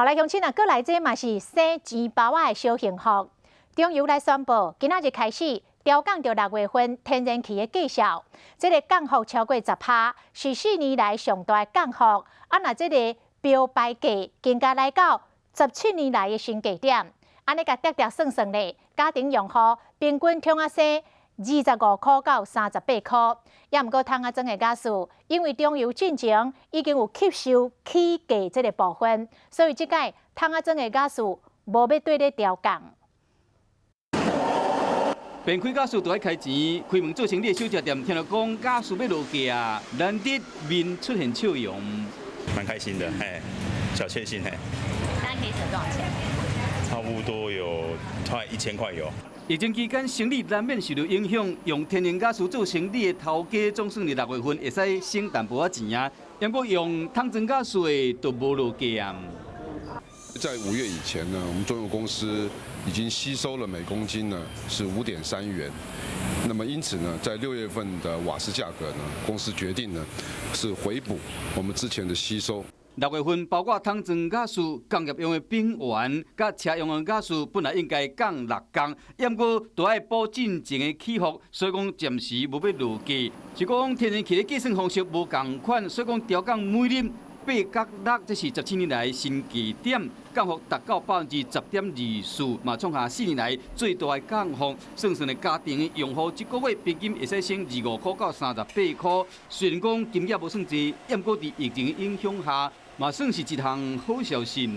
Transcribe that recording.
后来乡亲啊，过来这嘛是生钱包仔的小幸福。中油来宣布，今仔日开始调降到6月份天然气的计价，这个降幅超过10%，是4年来上大的降幅。啊，那这个标牌价更加来到17年来的新低点。安尼甲算算咧，家庭用户平均通啊生25块到38块。也毋过汤啊装的假数，因为中油进前已经有吸收起价这个部分，所以即届汤啊装的假数无要对咧调降。便开假数就爱开钱，开门做生意的小食店听到讲假数要落价，难得面出现笑容，蛮开心的，小确幸大概可以省多少钱？差不多有快1000块有。疫情期间生意难免受到影响，用天然假数做生意的头家总算是6月份会使省淡薄仔钱啊，不过用汤装假数的都无落价。在5月以前呢，我们中油公司已经吸收了每公斤呢是5.3元。那么因此呢，在6月份的瓦斯价格呢，公司决定呢是回补我们之前的吸收。6月份包括汤装假数、工业用的丙烷、甲车用的假数，本来应该降6天，不过都爱补进前的起伏，所以讲暂时无要落价。是讲天然气的计算方式无同款，所以讲调降每粒8角6，这是17年来新低点，降幅达到10.24%，嘛创下4年来最大的降幅。算算的家庭用户一个月平均会使省25块到38块，虽然讲金额无算济，不过伫疫情影响下，嘛算是一项好消息。